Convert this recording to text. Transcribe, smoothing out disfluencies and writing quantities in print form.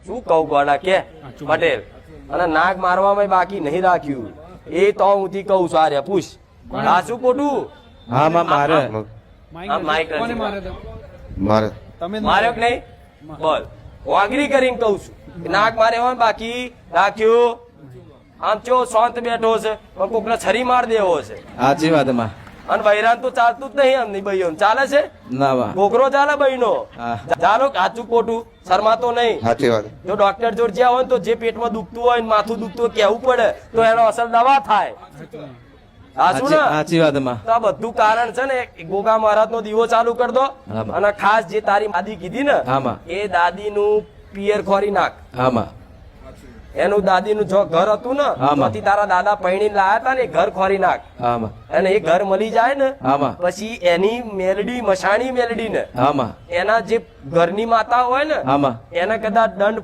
શું કહું ગોડા કે પટેલ અને નાગ મારવામાં બાકી નહીં રાખ્યું એ તો હું થી કહું છું. આર્ય પૂછ આ શું ખોટું? હા માં મારે કોને મારે તો? મારે તમે જ માર્યો કે નહીં? બોલ વાગરી કરીને કહું છું નાગ મારે હોય બાકી રાખ્યું. આમ ચો શાંત બેઠો છે પણ કોકને છરી માર દેવો છે સાચી વાત માં. અને બૈરાન તો ચાલતું જ નહીં એમ નહીં ભાઈઓ ચાલે છે ના માં. છોકરો ચાલે બહેનો હા. ચાલો કાચું ખોટું શરમાતો નહીં. સાચી વાત. જો ડોક્ટર જોડે જ્યાં હોય ને તો જે પેટમાં દુખતું હોય ને માથું દુખતું હોય કેવું પડે તો એનો અસર દવા થાય. હા શું ને સાચી વાત માં. તો આ બધું કારણ છે ને ગોગા મહારાજ નો દીવો ચાલુ કરી દો હા માં. અને ખાસ જે તારી દાદી કીધી ને હા માં. એ દાદી નું પિયર ખોરી નાખ. હા માં. એનું દાદી નું જો ઘર હતું ને હા માં. પછી તારા દાદા પૈણી લાયા હતા ને એ ઘર ખોરી નાખ. હા માં. અને એ ઘર મળી જાય ને હા માં. પછી એની મેલડી મશાણી મેલડી ને હા માં. એના જે ઘરની માતા હોય ને હા માં. એને કદાચ દંડ